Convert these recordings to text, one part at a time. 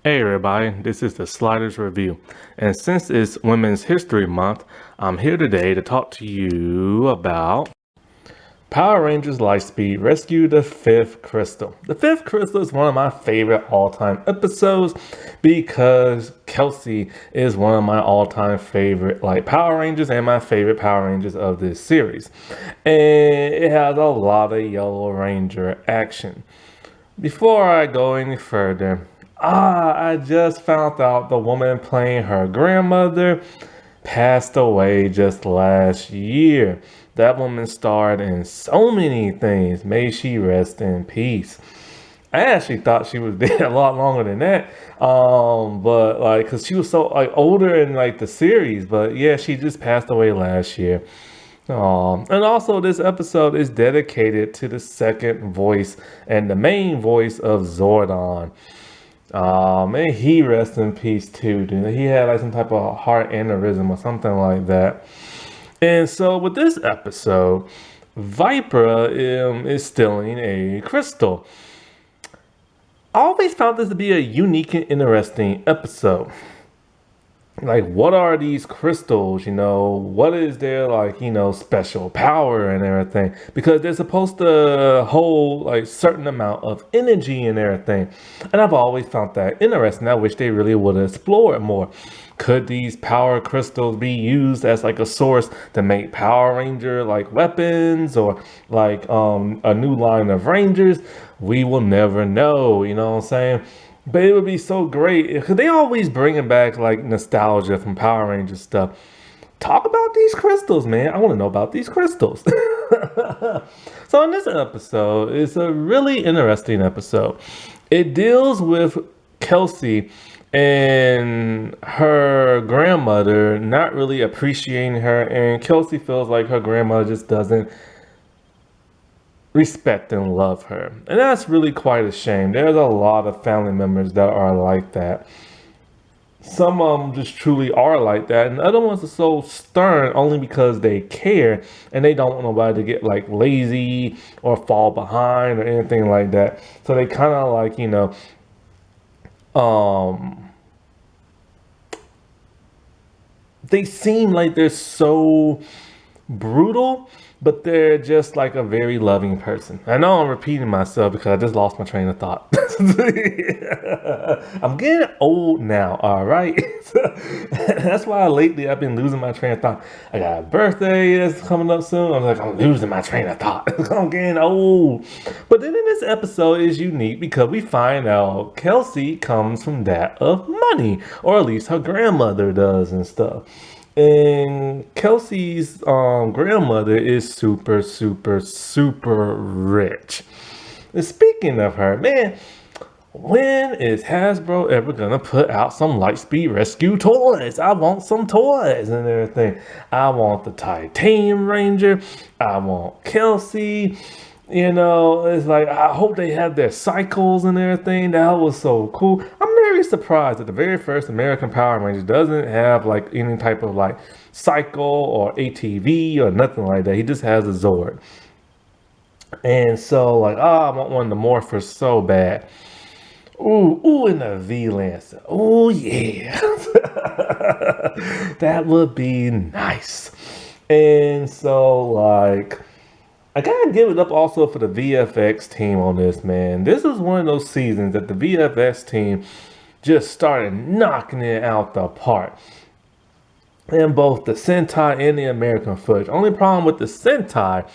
Hey everybody, this is the Sliders Review, and since it's Women's History Month, I'm here today to talk to you about Power Rangers Lightspeed Rescue the Fifth Crystal. The Fifth Crystal is one of my favorite all-time episodes because Kelsey is one of my all-time favorite Power Rangers and my favorite Power Rangers of this series. And it has a lot of Yellow Ranger action. Before I go any further, I just found out the woman playing her grandmother passed away just last year. That woman starred in so many things. May she rest in peace. I actually thought she was dead a lot longer than that. But cause she was so older in the series. But yeah, she just passed away last year. And also this episode is dedicated to the second voice and the main voice of Zordon. May he rest in peace too, dude. He had some type of heart aneurysm or something like that. And so with this episode, Viper is stealing a crystal. I always found this to be a unique and interesting episode. What are these crystals? What is their special power and everything? Because they're supposed to hold certain amount of energy and everything. And I've always found that interesting. I wish they really would explore it more. Could these power crystals be used as a source to make Power Ranger weapons or a new line of Rangers? We will never know, you know what I'm saying? But it would be so great because they always bringing back nostalgia from Power Rangers stuff. Talk about these crystals, man. I want to know about these crystals. So in this episode, it's a really interesting episode. It deals with Kelsey and her grandmother not really appreciating her, and Kelsey feels like her grandmother just doesn't respect and love her. And that's really quite a shame. There's a lot of family members that are like that. Some of them just truly are like that, and the other ones are so stern only because they care and they don't want nobody to get lazy or fall behind or anything like that. So they kind of they seem like they're so brutal, but they're just a very loving person. I know I'm repeating myself because I just lost my train of thought. I'm getting old now, all right? That's why lately I've been losing my train of thought. I got a birthday that's coming up soon. I'm losing my train of thought. I'm getting old. But then in this episode is unique because we find out Kelsey comes from that of money, or at least her grandmother does and stuff. And Kelsey's grandmother is super, super, super rich. And speaking of her, man, when is Hasbro ever gonna put out some Lightspeed Rescue toys? I want some toys and everything. I want the Titanium Ranger. I want Kelsey. It's I hope they have their cycles and everything. That was so cool. I'm very surprised that the very first American Power Ranger doesn't have any type of cycle or ATV or nothing like that. He just has a Zord. And so I want one of the Morphers so bad. Ooh, and the V-Lancer. Oh yeah. That would be nice. And so I gotta give it up also for the VFX team on this, man. This is one of those seasons that the VFX team just started knocking it out the park. In both the Sentai and the American footage. Only problem with the Sentai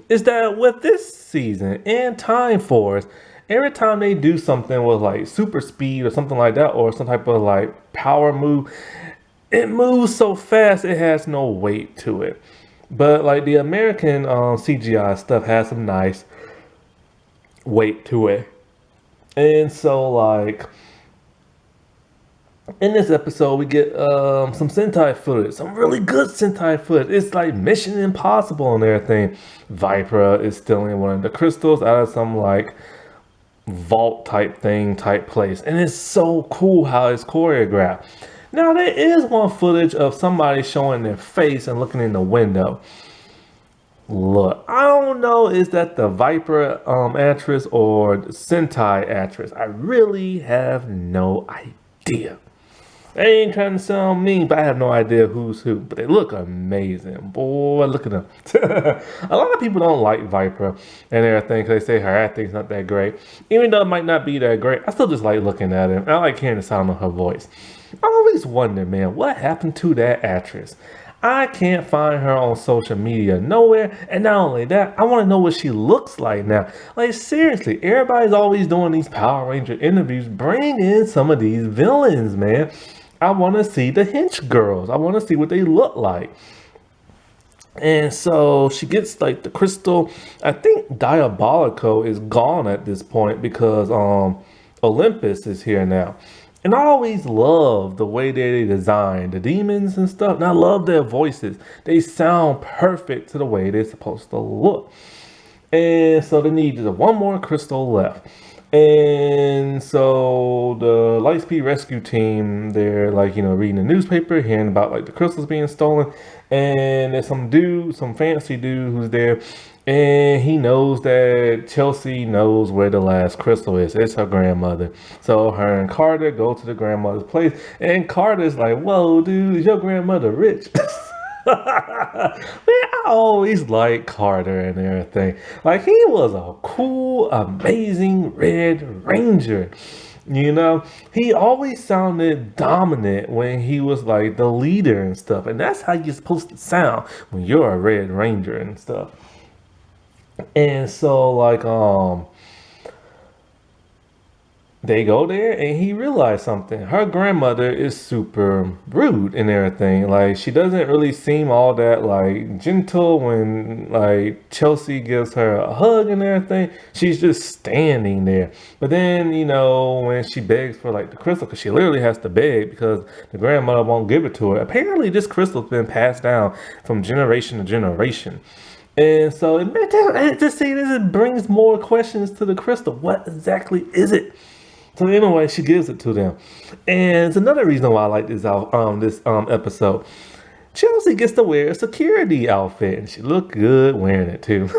is that with this season and Time Force, every time they do something with super speed or something like that, or some type of power move, it moves so fast it has no weight to it. But the American CGI stuff has some nice weight to it. And so in this episode we get some Sentai footage, some really good Sentai footage. It's Mission Impossible and everything. Viper is stealing one of the crystals out of some vault type place. And it's so cool how it's choreographed. Now, there is one footage of somebody showing their face and looking in the window. Look, I don't know, is that the Viper actress or the Sentai actress? I really have no idea. They ain't trying to sound mean, but I have no idea who's who. But they look amazing. Boy, look at them. A lot of people don't like Viper and everything because they say her acting's not that great. Even though it might not be that great, I still just like looking at it. I like hearing the sound of her voice. I always wonder, man, what happened to that actress? I can't find her on social media nowhere. And not only that, I want to know what she looks like now. Like, seriously, everybody's always doing these Power Ranger interviews. Bring in some of these villains, man. I want to see the hench girls. I want to see what they look like. And so she gets like the crystal. I think Diabolico is gone at this point because Olympus is here now. And I always love the way they design the demons and stuff. And I love their voices. They sound perfect to the way they're supposed to look. And so they need one more crystal left. And so the Lightspeed rescue team, they're like, reading the newspaper, hearing about like the crystals being stolen. And there's some fancy dude who's there. And he knows that Chelsea knows where the last crystal is. It's her grandmother. So her and Carter go to the grandmother's place. And Carter's like, whoa, dude, is your grandmother rich? Man, I always liked Carter and everything. Like, he was a cool, amazing Red Ranger. He always sounded dominant when he was like the leader and stuff. And that's how you're supposed to sound when you're a Red Ranger and stuff. And so like they go there and he realized something. Her grandmother is super rude and everything. Like, she doesn't really seem all that like gentle when like Chelsea gives her a hug and everything. She's just standing there. But then, when she begs for like the crystal, because she literally has to beg because the grandmother won't give it to her. Apparently this crystal's been passed down from generation to generation. And so it brings more questions to the crystal. What exactly is it? So anyway, she gives it to them. And it's another reason why I like this episode. Chelsea gets to wear a security outfit, and she looked good wearing it too.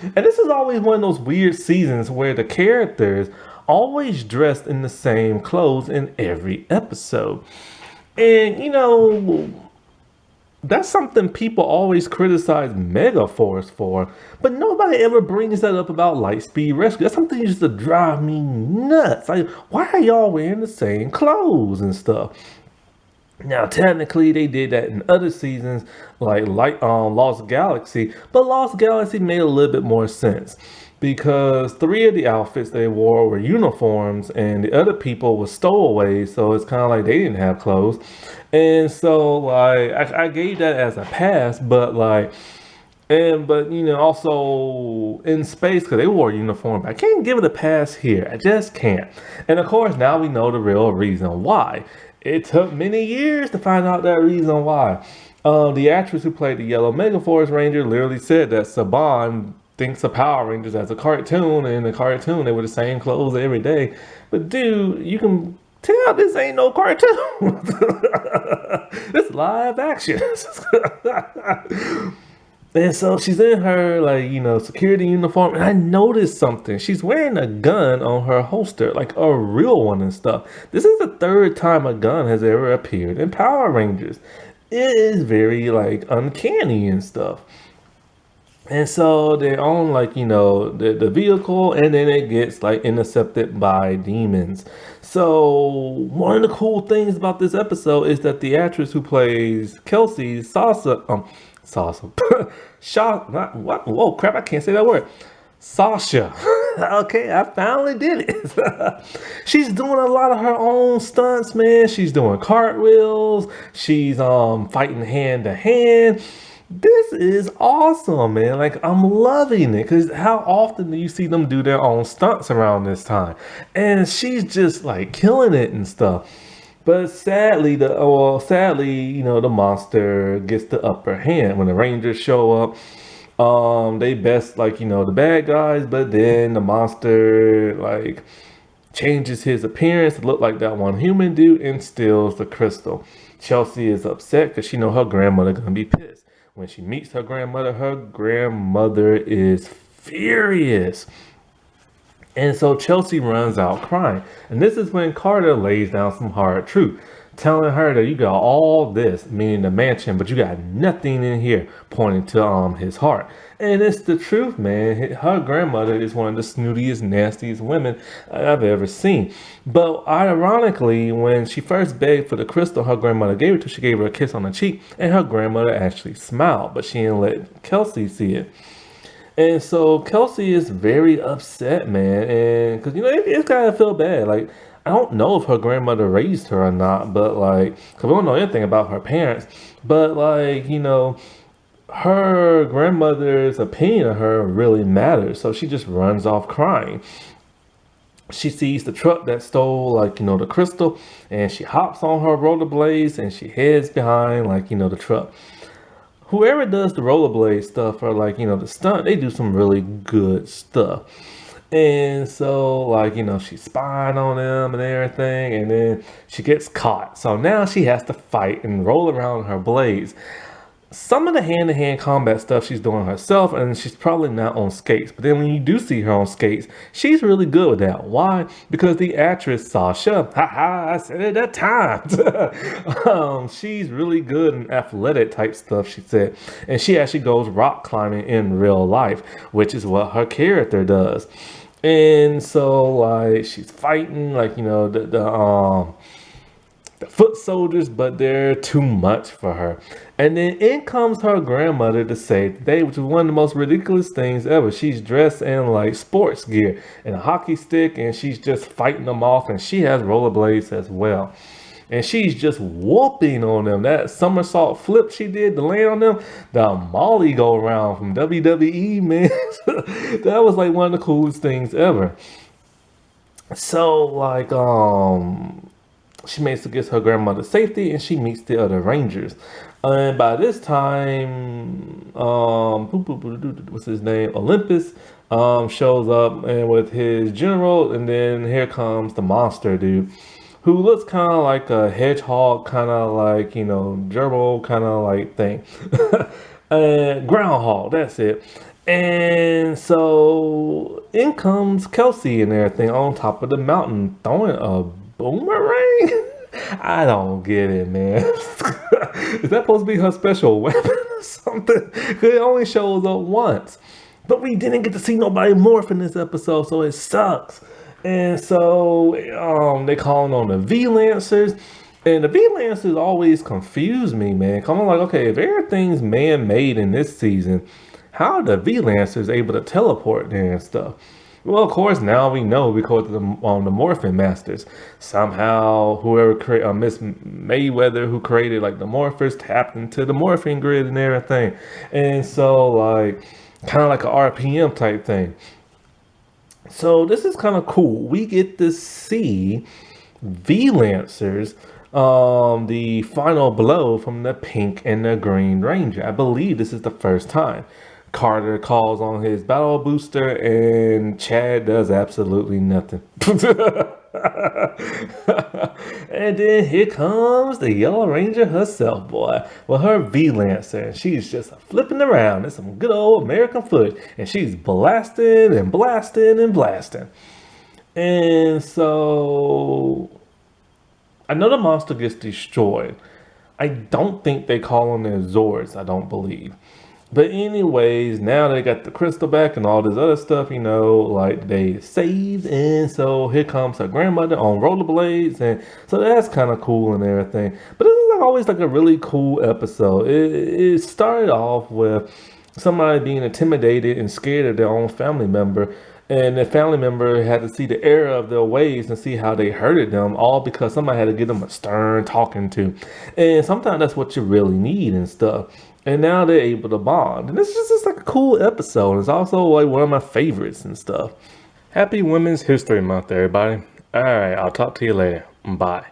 And this is always one of those weird seasons where the characters always dressed in the same clothes in every episode. And that's something people always criticize Megaforce for, but nobody ever brings that up about Lightspeed Rescue. That's something that used to drive me nuts. Like, why are y'all wearing the same clothes and stuff? Now, technically, they did that in other seasons, like Lost Galaxy, but Lost Galaxy made a little bit more sense. Because 3 of the outfits they wore were uniforms and the other people were stowaways, so it's kind of like they didn't have clothes. And so like I gave that as a pass, but also in space, because they wore uniform, I can't give it a pass here. I just can't. And of course now we know the real reason why. It took many years to find out that reason why. The actress who played the Yellow Megaforce Ranger literally said that Saban thinks of Power Rangers as a cartoon, and in the cartoon they were the same clothes every day. But dude, you can tell this ain't no cartoon. This live action. And so she's in her security uniform, and I noticed something. She's wearing a gun on her holster, like a real one and stuff. This is the 3rd time a gun has ever appeared in Power Rangers. It is very uncanny and stuff. And so they're on the vehicle, and then it gets intercepted by demons. So one of the cool things about this episode is that the actress who plays Kelsey, Whoa, crap, I can't say that word. Sasha. Okay, I finally did it. She's doing a lot of her own stunts, man. She's doing cartwheels. She's fighting hand to hand. This is awesome, man. I'm loving it, because how often do you see them do their own stunts around this time? And she's just killing it and stuff. But sadly, the monster gets the upper hand when the Rangers show up. They best the bad guys, but then the monster changes his appearance to look like that one human dude and steals the crystal. Chelsea is upset because she know her grandmother gonna be pissed. When she meets her grandmother is furious. And so Chelsea runs out crying. And this is when Carter lays down some hard truth, telling her that you got all this, meaning the mansion, but you got nothing in here, pointing to his heart. And it's the truth, man. Her grandmother is one of the snootiest, nastiest women I've ever seen. But ironically, when she first begged for the crystal her grandmother gave it to, she gave her a kiss on the cheek, and her grandmother actually smiled, but she didn't let Kelsey see it. And so Kelsey is very upset, man, and because it's gotta feel bad. Like, I don't know if her grandmother raised her or not, but like, because we don't know anything about her parents, but like, her grandmother's opinion of her really matters. So she just runs off crying. She sees the truck that stole, like, the crystal, and she hops on her rollerblades and she heads behind, like, the truck. Whoever does the rollerblade stuff or like, the stunt, they do some really good stuff. And so, like, she's spying on them and everything, and then she gets caught. So now she has to fight and roll around her blades. Some of the hand-to-hand combat stuff she's doing herself, and she's probably not on skates. But then when you do see her on skates, she's really good with that. Why? Because the actress Sasha, I said it at times. She's really good in athletic type stuff, she said. And she actually goes rock climbing in real life, which is what her character does. And so, like, she's fighting, like, the foot soldiers, but they're too much for her. And then in comes her grandmother to save the day, which is one of the most ridiculous things ever. She's dressed in like sports gear and a hockey stick, and she's just fighting them off, and she has rollerblades as well. And she's just whooping on them. That somersault flip she did to land on them, the Molly go around from WWE, man. That was like one of the coolest things ever. So, like, she makes it gets her grandmother's safety, and she meets the other Rangers. And by this time, what's his name? Olympus shows up and with his general, and then here comes the monster dude, who looks kind of like a hedgehog, kind of like, gerbil kind of like thing. And groundhog, that's it. And so in comes Kelsey and everything on top of the mountain, throwing a boomerang. I don't get it, man. Is that supposed to be her special weapon or something? It only shows up once. But we didn't get to see nobody morph in this episode, so it sucks. And so they calling on the V-Lancers. And the V-Lancers always confuse me, man. I'm like, okay, if everything's man-made in this season, how are the V-Lancers able to teleport there and stuff? Well, of course, now we know because of the Morphin Masters. Somehow, whoever created, Miss Mayweather, who created like the Morphers, tapped into the morphing grid and everything. And so, like, kind of like a RPM type thing. So this is kind of cool. We get to see V-Lancers, the final blow from the Pink and the Green Ranger. I believe this is the first time. Carter calls on his battle booster, and Chad does absolutely nothing. And then here comes the Yellow Ranger herself, boy, with her V-Lancer, and she's just flipping around. It's some good old American foot, and she's blasting and blasting and blasting. And so I know the monster gets destroyed. I don't think they call on their Zords, I don't believe. But anyways, now they got the crystal back and all this other stuff, like they saved. And so here comes her grandmother on rollerblades. And so that's kind of cool and everything. But this is always like a really cool episode. It started off with somebody being intimidated and scared of their own family member. And the family member had to see the error of their ways and see how they hurted them, all because somebody had to give them a stern talking to. And sometimes that's what you really need and stuff. And now they're able to bond. And this is just like a cool episode. It's also like one of my favorites and stuff. Happy Women's History Month, everybody. All right, I'll talk to you later. Bye.